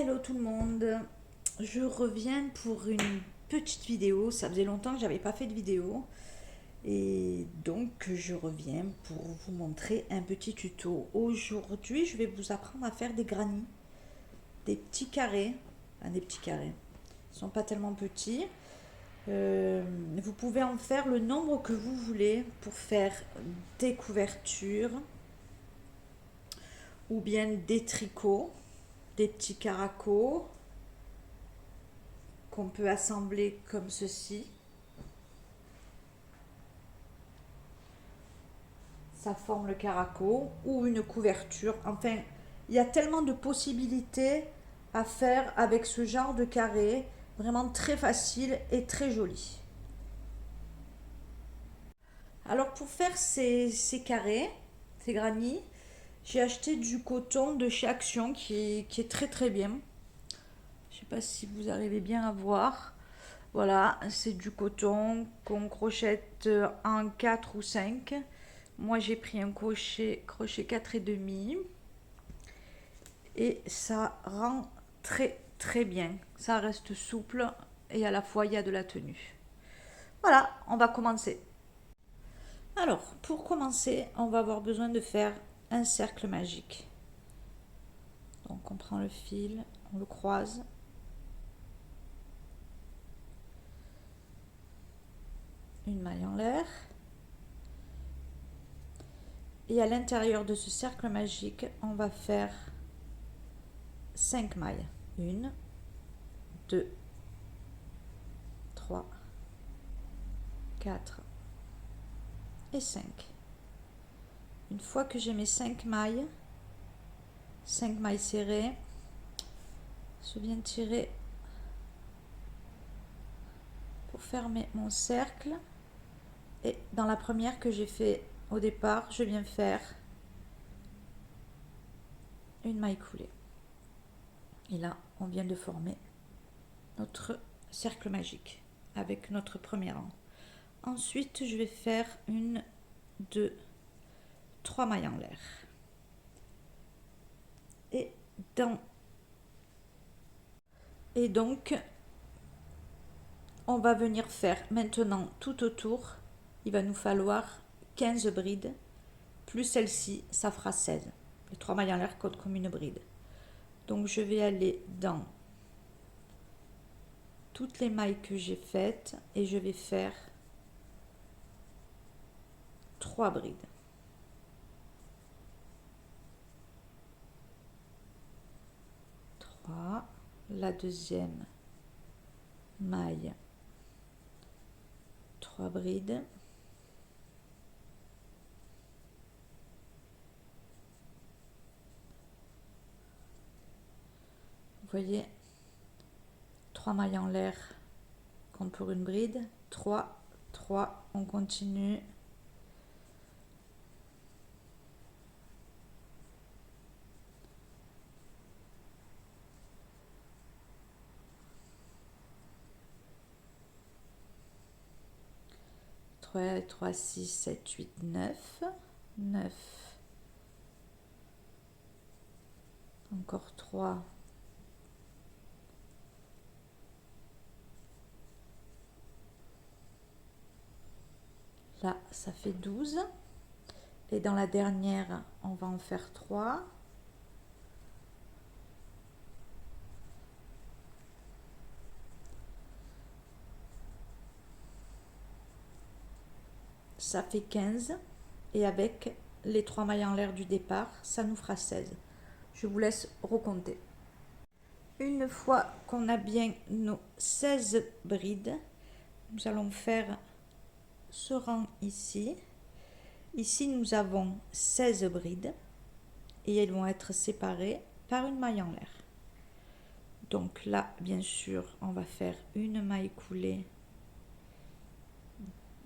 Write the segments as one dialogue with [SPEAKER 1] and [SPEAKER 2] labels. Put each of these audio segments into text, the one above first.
[SPEAKER 1] Hello tout le monde, je reviens pour une petite vidéo. Ça faisait longtemps que j'avais pas fait de vidéo et donc je reviens pour vous montrer un petit tuto. Aujourd'hui je vais vous apprendre à faire des granits, des petits carrés, des petits carrés. Ils sont pas tellement petits. Vous pouvez en faire le nombre que vous voulez pour faire des couvertures ou bien des tricots, des petits caracos qu'on peut assembler comme ceci. Ça forme le caraco ou une couverture. Enfin, il y a tellement de possibilités à faire avec ce genre de carré. Vraiment très facile et très joli. Alors pour faire ces carrés, ces granits, j'ai acheté du coton de chez Action qui est très très bien. Je ne sais pas si vous arrivez bien à voir. Voilà, c'est du coton qu'on crochette en 4 ou 5. Moi j'ai pris un crochet 4,5 et ça rend très très bien. Ça reste souple et à la fois il y a de la tenue. Voilà, on va commencer. Alors, pour commencer, on va avoir besoin de faire un cercle magique. Donc on prend le fil, on le croise. Une maille en l'air. Et à l'intérieur de ce cercle magique, on va faire 5 mailles. 1, 2, 3, 4 et 5. Une fois que j'ai mes 5 mailles serrées, je viens tirer pour fermer mon cercle. Et dans la première que j'ai fait au départ, je viens faire une maille coulée. Et là, on vient de former notre cercle magique avec notre premier rang. Ensuite, je vais faire 1, 2, 3 mailles en l'air. Et donc, on va venir faire maintenant tout autour. Il va nous falloir 15 brides, plus celle-ci, ça fera 16. Les 3 mailles en l'air comptent comme une bride. Donc je vais aller dans toutes les mailles que j'ai faites et je vais faire 3 brides. La deuxième maille, 3 brides. Vous voyez, 3 mailles en l'air compte pour une bride. 3, 3, on continue. Trois, 3, 6, 7, 8, 9. 9. Encore 3. Là, ça fait 12. Et dans la dernière, on va en faire 3. Ça fait 15. Et avec les 3 mailles en l'air du départ, ça nous fera 16. Je vous laisse recompter. Une fois qu'on a bien nos 16 brides, nous allons faire ce rang ici. Ici, nous avons 16 brides et elles vont être séparées par une maille en l'air. Donc là, bien sûr, on va faire une maille coulée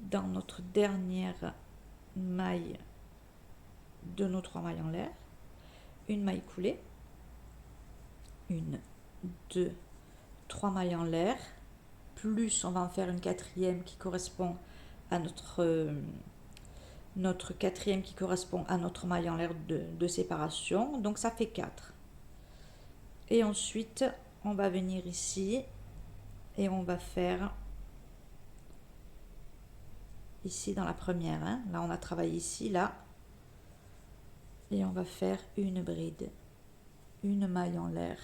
[SPEAKER 1] dans notre dernière maille de nos 3 mailles en l'air. Une maille coulée. 1, 2, 3 mailles en l'air. Plus, on va en faire une quatrième qui correspond à notre quatrième qui correspond à notre maille en l'air de séparation. Donc ça fait 4. Et ensuite, on va venir ici et on va faire ici dans la première, hein. Là on a travaillé ici, là, et on va faire une bride, une maille en l'air,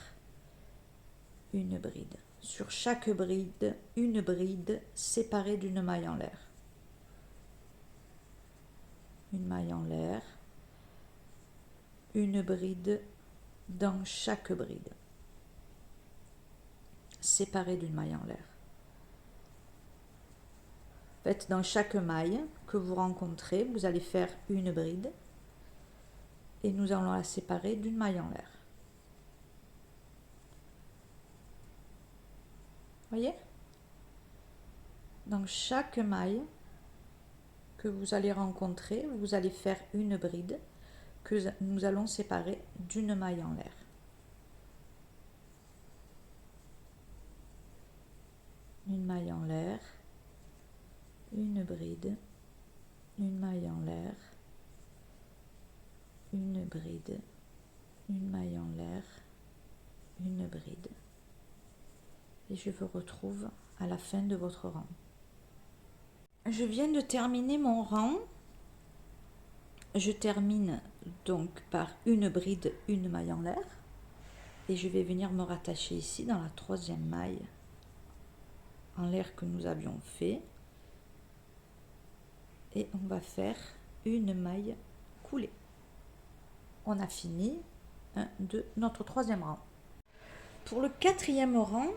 [SPEAKER 1] une bride. Sur chaque bride, une bride séparée d'une maille en l'air. Une maille en l'air, une bride dans chaque bride, séparée d'une maille en l'air. En fait, dans chaque maille que vous rencontrez, vous allez faire une bride et nous allons la séparer d'une maille en l'air. Voyez? Dans chaque maille que vous allez rencontrer, vous allez faire une bride que nous allons séparer d'une maille en l'air. Une maille en l'air, une bride, une maille en l'air, une bride, une maille en l'air, une bride. Et je vous retrouve à la fin de votre rang. Je viens de terminer mon rang. Je termine donc par une bride, une maille en l'air. Et je vais venir me rattacher ici dans la troisième maille en l'air que nous avions fait. Et on va faire une maille coulée. On a fini de notre troisième rang. Pour le quatrième rang,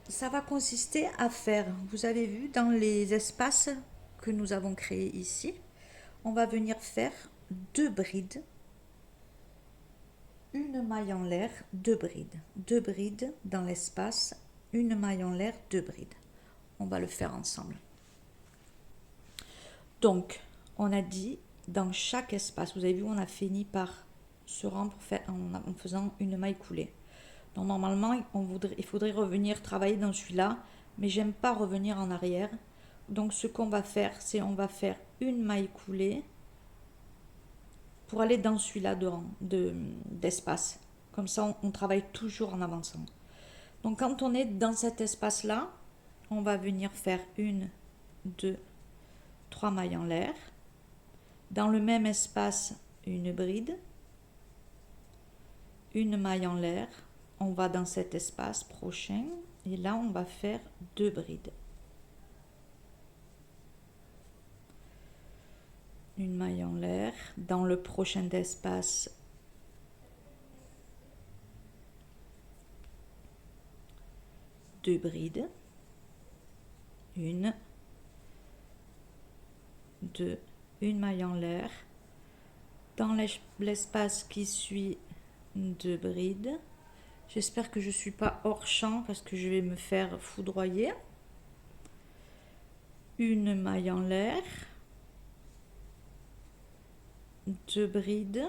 [SPEAKER 1] ça va consister à faire, vous avez vu, dans les espaces que nous avons créés ici, on va venir faire deux brides, une maille en l'air, deux brides dans l'espace, une maille en l'air, deux brides. On va le faire ensemble. Donc, on a dit dans chaque espace, vous avez vu, on a fini par ce rang pour faire, en faisant une maille coulée. Donc normalement, il faudrait revenir travailler dans celui-là, mais j'aime pas revenir en arrière. Donc ce qu'on va faire, c'est on va faire une maille coulée pour aller dans celui-là d'espace. Comme ça, on travaille toujours en avançant. Donc quand on est dans cet espace-là, on va venir faire une, deux, trois mailles en l'air. Dans le même espace, une bride, une maille en l'air. On va dans cet espace prochain et là on va faire deux brides. Une maille en l'air. Dans le prochain espace, deux brides. Une, deux, une maille en l'air. Dans l'espace qui suit, deux brides. J'espère que je ne suis pas hors champ parce que je vais me faire foudroyer. Une maille en l'air. Deux brides.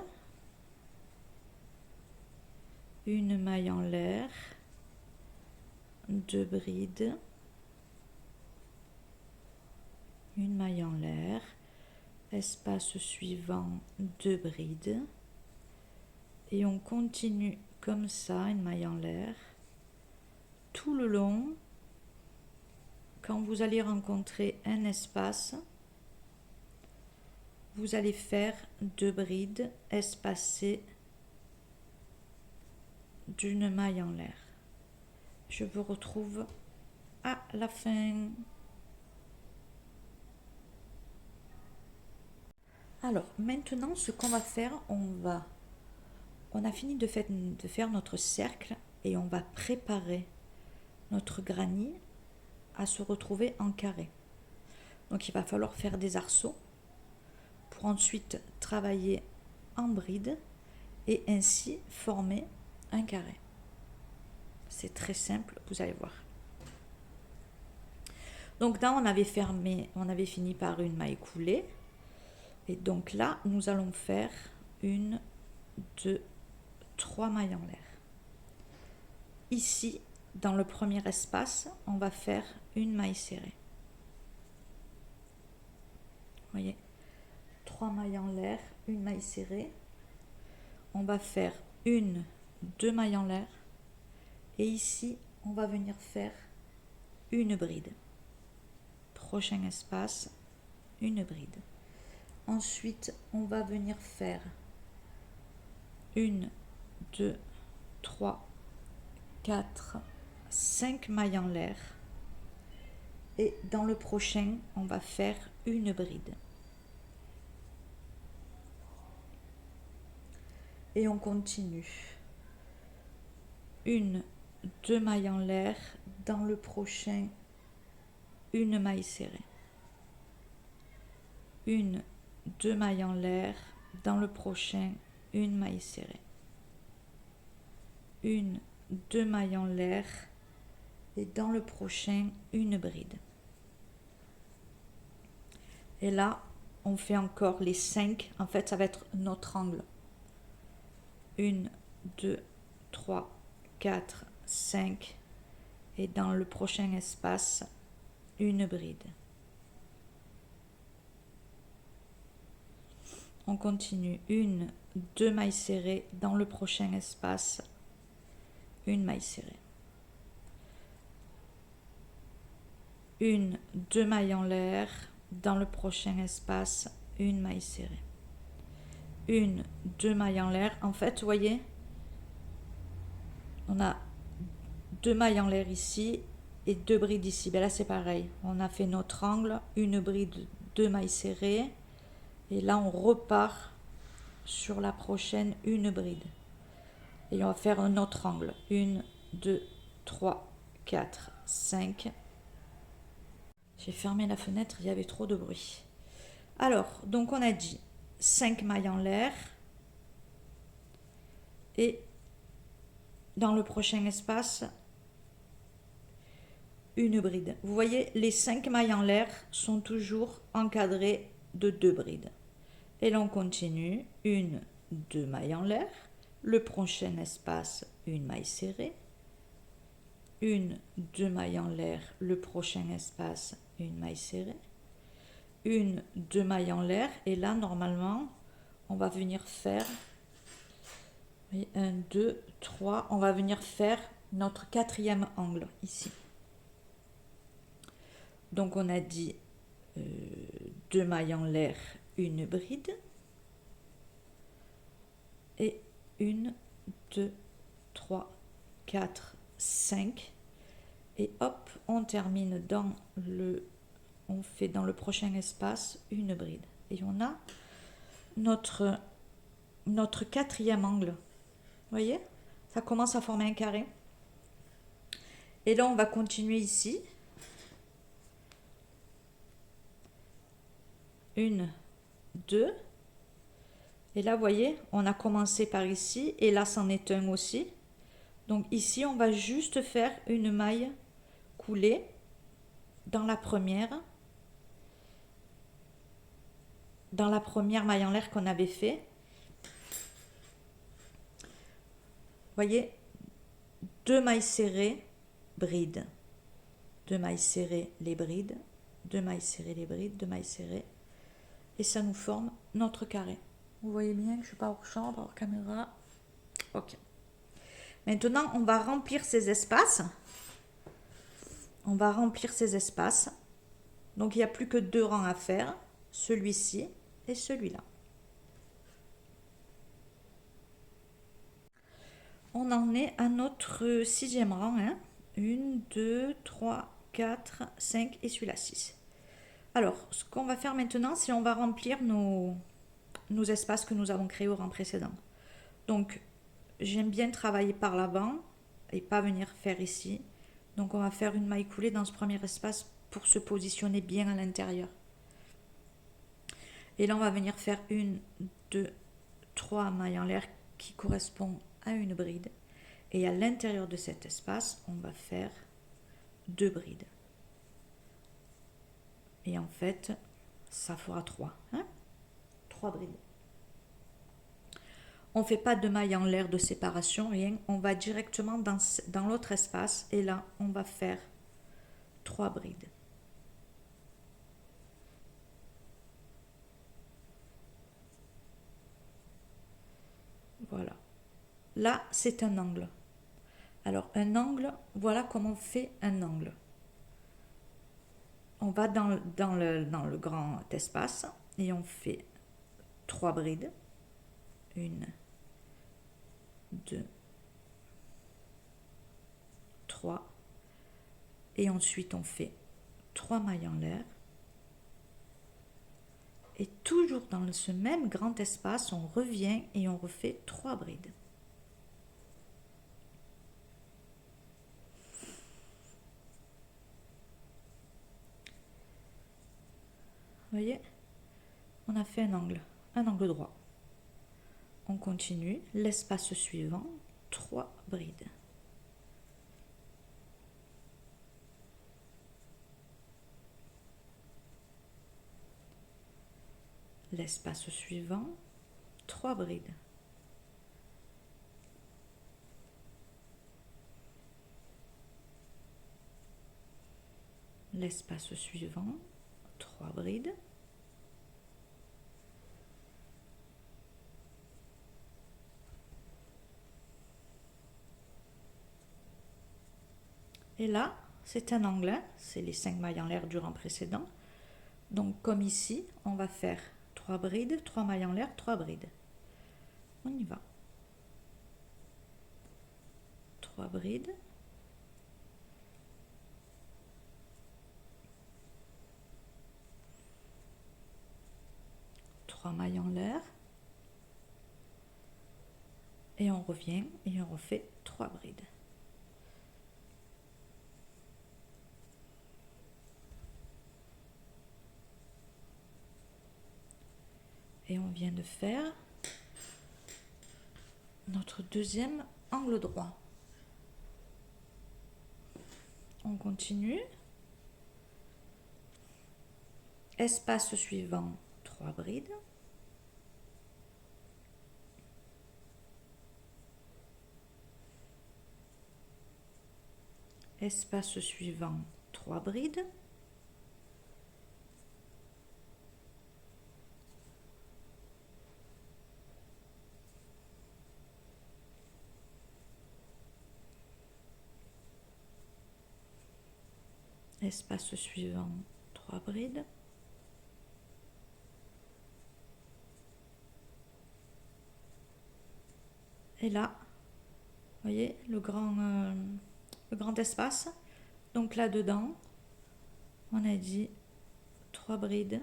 [SPEAKER 1] Une maille en l'air. Deux brides. Une maille en l'air. Espace suivant, deux brides. Et on continue comme ça, une maille en l'air, tout le long. Quand vous allez rencontrer un espace, vous allez faire deux brides espacées d'une maille en l'air. Je vous retrouve à la fin. Alors maintenant, ce qu'on va faire, on a fini de faire notre cercle et on va préparer notre granit à se retrouver en carré. Donc il va falloir faire des arceaux pour ensuite travailler en bride et ainsi former un carré. C'est très simple, vous allez voir. Donc là, on avait fini par une maille coulée. Et donc là, nous allons faire une, deux, trois mailles en l'air. Ici, dans le premier espace, on va faire une maille serrée. Vous voyez, trois mailles en l'air, une maille serrée. On va faire une, deux mailles en l'air, Et ici, on va venir faire une bride. Prochain espace, une bride. Ensuite, on va venir faire 1, 2, 3, 4, 5 mailles en l'air. Et dans le prochain, on va faire une bride. Et on continue. 1, 2 mailles en l'air. Dans le prochain, une maille serrée. 1, 2 mailles en l'air. Dans le prochain, une maille serrée. 1, 2 mailles en l'air. Et dans le prochain, une bride. Et là, on fait encore les 5. En fait, ça va être notre angle. 1, 2, 3, 4, 5. Et dans le prochain espace, une bride. On continue. 1, 2 mailles serrées. Dans le prochain espace, une maille serrée. 1, 2 mailles en l'air. Dans le prochain espace, une maille serrée. 1, 2 mailles en l'air. En fait, vous voyez, on a 2 mailles en l'air ici et 2 brides ici. Ben là, c'est pareil. On a fait notre angle, une bride, 2 mailles serrées. Et là, on repart sur la prochaine, une bride. Et on va faire un autre angle. 1, 2, 3, 4, 5. J'ai fermé la fenêtre, il y avait trop de bruit. Alors, donc on a dit 5 mailles en l'air. Et dans le prochain espace, une bride. Vous voyez, les 5 mailles en l'air sont toujours encadrées de 2 brides. Et là, on continue. 1, 2 mailles en l'air. Le prochain espace, une maille serrée. 1, 2 mailles en l'air. Le prochain espace, une maille serrée. 1, 2 mailles en l'air. Et là, normalement, on va venir faire 1, 2, 3. On va venir faire notre 4e angle ici. Donc, on a dit 2 mailles en l'air, une bride. Et 1, 2, 3, 4, 5. Et hop, on termine on fait dans le prochain espace une bride. Et on a notre 4e angle. Vous voyez? Ça commence à former un carré. Et là, on va continuer ici. 1, 2. Et là, vous voyez, on a commencé par ici. Et là, c'en est un aussi. Donc ici, on va juste faire une maille coulée dans la première maille en l'air qu'on avait fait. Vous voyez, 2 mailles serrées, brides. 2 mailles serrées, les brides. 2 mailles serrées, les brides. 2 mailles serrées. Et ça nous forme notre carré. Vous voyez bien que je ne suis pas hors champ, hors caméra. Ok. Maintenant, on va remplir ces espaces. On va remplir ces espaces. Donc, il n'y a plus que 2 rangs à faire. Celui-ci et celui-là. On en est à notre 6e rang. 1, 2, 3, 4, 5 et celui-là 6. Alors, ce qu'on va faire maintenant, c'est on va remplir nos espaces que nous avons créés au rang précédent. Donc, j'aime bien travailler par l'avant et pas venir faire ici. Donc, on va faire une maille coulée dans ce premier espace pour se positionner bien à l'intérieur. Et là, on va venir faire 1, 2, 3 mailles en l'air qui correspondent à une bride. Et à l'intérieur de cet espace, on va faire 2 brides. Et en fait, ça fera 3. 3 brides. On ne fait pas de maille en l'air de séparation, rien. On va directement dans l'autre espace. Et là, on va faire 3 brides. Voilà. Là, c'est un angle. Alors un angle, voilà comment on fait un angle. On va dans le grand espace et on fait 3 brides. 1, 2, 3. Et ensuite on fait 3 mailles en l'air. Et toujours dans ce même grand espace, on revient et on refait 3 brides. Vous voyez, on a fait un angle droit. On continue, l'espace suivant, 3 brides. L'espace suivant, 3 brides. L'espace suivant, 3 brides. Et là, c'est un angle, hein, c'est les 5 mailles en l'air du rang précédent. Donc comme ici, on va faire 3 brides, 3 mailles en l'air, 3 brides. On y va. 3 brides. Trois mailles en l'air. Et on revient et on refait 3 brides. Et on vient de faire notre deuxième angle droit. On continue. Espace suivant, 3 brides. Espace suivant, 3 brides. Espace suivant, 3 brides. Et là, vous voyez le grand espace. Donc là-dedans, on a dit 3 brides.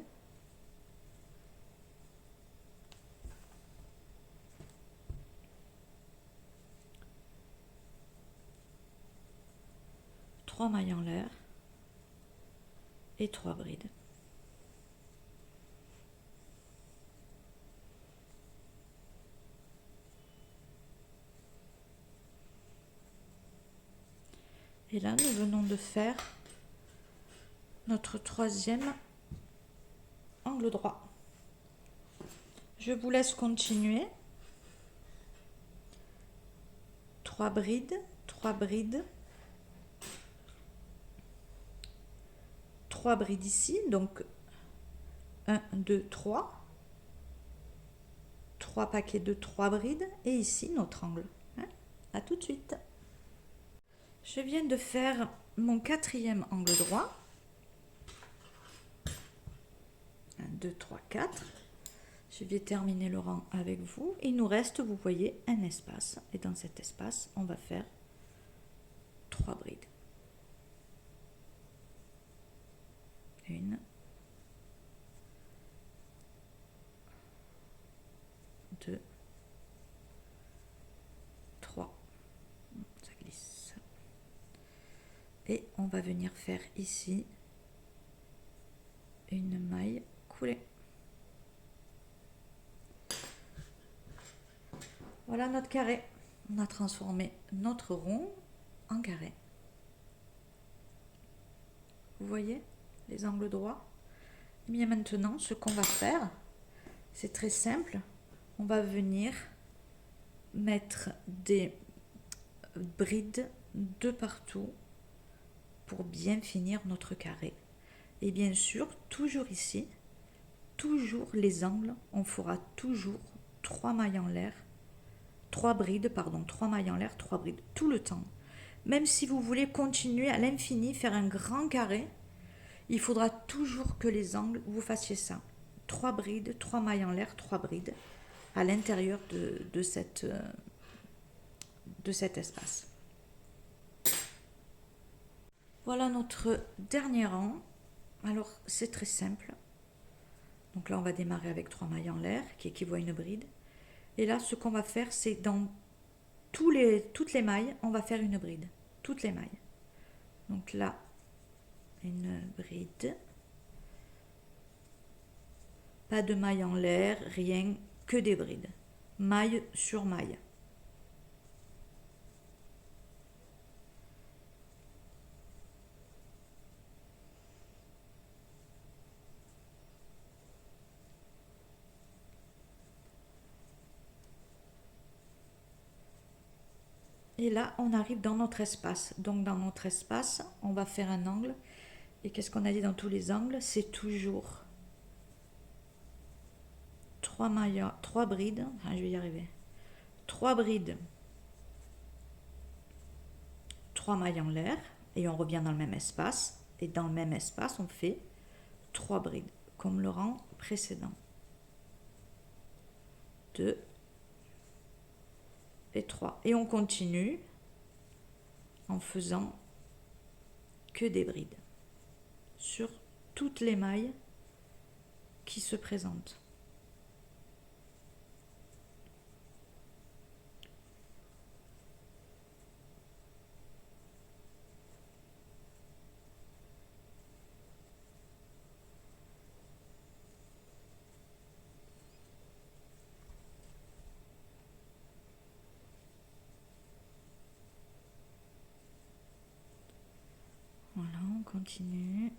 [SPEAKER 1] Trois mailles en l'air et 3 brides. Et là, nous venons de faire notre troisième angle droit. Je vous laisse continuer. 3 brides, 3 brides, 3 brides ici, donc 1, 2, 3. 3 paquets de 3 brides et ici notre angle. À tout de suite. Je viens de faire mon quatrième angle droit. 1, 2, 3, 4. Je vais terminer le rang avec vous. Il nous reste, vous voyez, un espace. Et dans cet espace, on va faire 3 brides. 1, 2, 3. Ça glisse. Et on va venir faire ici une maille coulée. Voilà notre carré. On a transformé notre rond en carré. Vous voyez les angles droits? Et bien maintenant, ce qu'on va faire, c'est très simple. On va venir mettre des brides de partout pour bien finir notre carré. Et bien sûr, toujours ici, toujours les angles, on fera toujours 3 mailles en l'air, 3 brides, pardon, 3 mailles en l'air, 3 brides, tout le temps. Même si vous voulez continuer à l'infini, faire un grand carré, il faudra toujours que les angles, vous fassiez ça. 3 brides, 3 mailles en l'air, 3 brides à l'intérieur de cet espace. Voilà notre dernier rang. Alors c'est très simple. Donc là on va démarrer avec 3 mailles en l'air qui équivaut à une bride. Et là ce qu'on va faire c'est dans toutes les mailles on va faire une bride. Toutes les mailles. Donc là une bride. Pas de maille en l'air, rien, que des brides. Maille sur maille. Et là, on arrive dans notre espace. Donc dans notre espace, on va faire un angle. Et qu'est-ce qu'on a dit dans tous les angles? C'est toujours 3 mailles, 3 brides. Enfin, je vais y arriver. 3 brides, 3 mailles en l'air. Et on revient dans le même espace. Et dans le même espace, on fait 3 brides, comme le rang précédent. 2 et 3. Et on continue en faisant que des brides sur toutes les mailles qui se présentent. Voilà, on continue.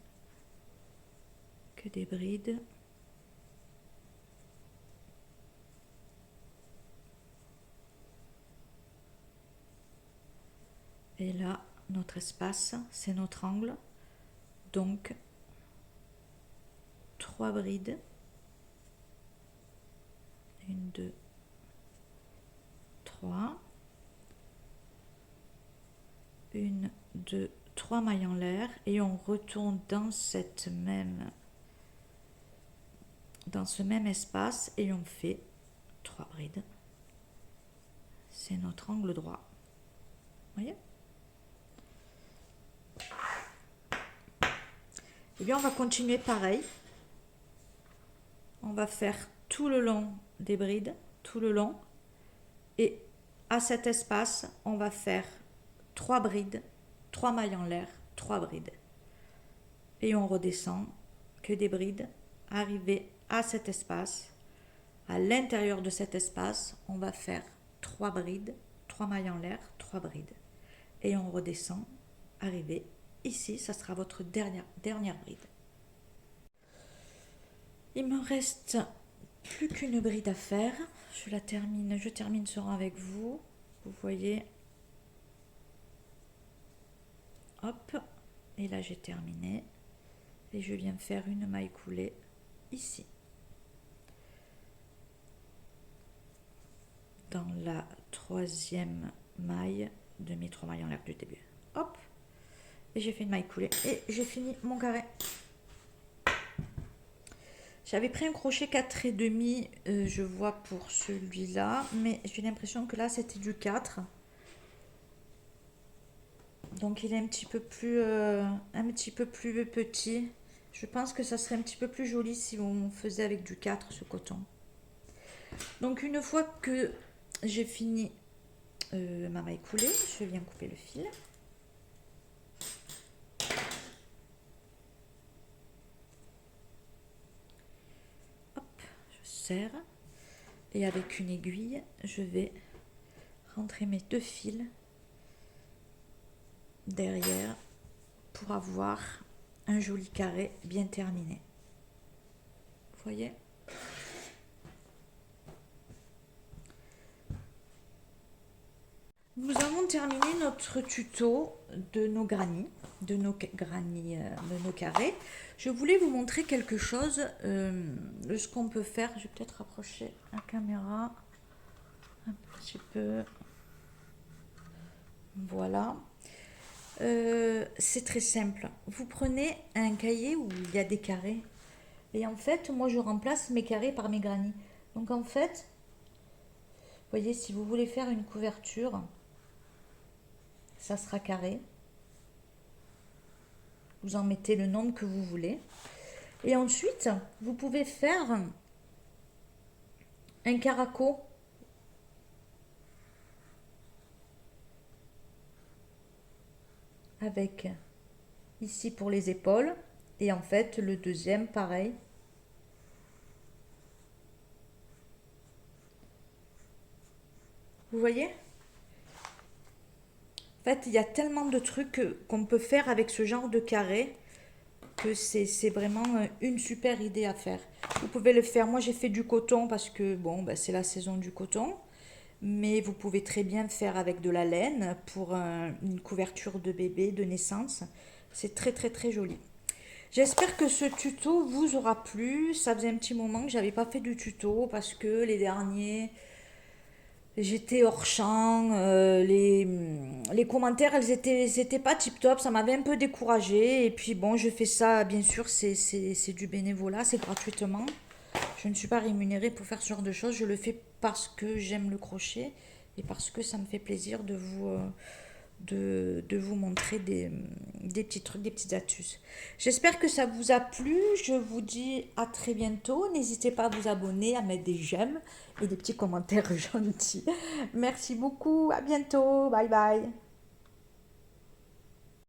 [SPEAKER 1] Que des brides. Et là, notre espace, c'est notre angle. Donc, 3 brides. 1, 2, 3. 1, 2, 3 mailles en l'air. Et on retourne dans ce même espace et on fait 3 brides. C'est notre angle droit. Vous voyez? Et bien on va continuer pareil. On va faire tout le long des brides, tout le long. Et à cet espace, on va faire 3 brides, 3 mailles en l'air, 3 brides. Et on redescend, que des brides, arriver à cet espace. À l'intérieur de cet espace, on va faire 3 brides, 3 mailles en l'air, 3 brides. Et on redescend, arriver ici, ça sera votre dernière bride. Il me reste plus qu'une bride à faire. Je termine ce rang avec vous. Vous voyez. Hop. Et là j'ai terminé. Et je viens faire une maille coulée ici. Dans la 3e maille de mes 3 mailles en l'air du début. Hop. Et j'ai fait une maille coulée. Et j'ai fini mon carré. J'avais pris un crochet 4,5, je vois pour celui-là, mais j'ai l'impression que là c'était du 4. Donc il est un petit peu plus petit. Je pense que ça serait un petit peu plus joli si on faisait avec du 4 ce coton. Donc une fois que j'ai fini ma maille coulée, je viens couper le fil. Serre et avec une aiguille je vais rentrer mes 2 fils derrière pour avoir un joli carré bien terminé. Vous voyez? Nous avons terminé notre tuto de nos grannies, de nos carrés. Je voulais vous montrer quelque chose de ce qu'on peut faire. Je vais peut-être rapprocher la caméra un petit peu. Voilà. C'est très simple. Vous prenez un cahier où il y a des carrés. Et en fait, moi, je remplace mes carrés par mes granits. Donc en fait, vous voyez, si vous voulez faire une couverture, ça sera carré. Vous en mettez le nombre que vous voulez. Et ensuite, vous pouvez faire un caraco avec ici pour les épaules. Et en fait, le deuxième, pareil. Vous voyez? En fait, il y a tellement de trucs qu'on peut faire avec ce genre de carré que c'est vraiment une super idée à faire. Vous pouvez le faire. Moi, j'ai fait du coton parce que bon, bah, c'est la saison du coton. Mais vous pouvez très bien faire avec de la laine pour une couverture de bébé de naissance. C'est très très très joli. J'espère que ce tuto vous aura plu. Ça faisait un petit moment que j'avais pas fait de tuto parce que les derniers, j'étais hors champ. Les commentaires, c'était pas tip top. Ça m'avait un peu découragée. Et puis bon, je fais ça, bien sûr, c'est du bénévolat, c'est gratuitement. Je ne suis pas rémunérée pour faire ce genre de choses. Je le fais parce que j'aime le crochet et parce que ça me fait plaisir de vous montrer des petits trucs, des petites astuces. J'espère que ça vous a plu. Je vous dis à très bientôt. N'hésitez pas à vous abonner, à mettre des j'aime et des petits commentaires gentils. Merci beaucoup. À bientôt. Bye bye.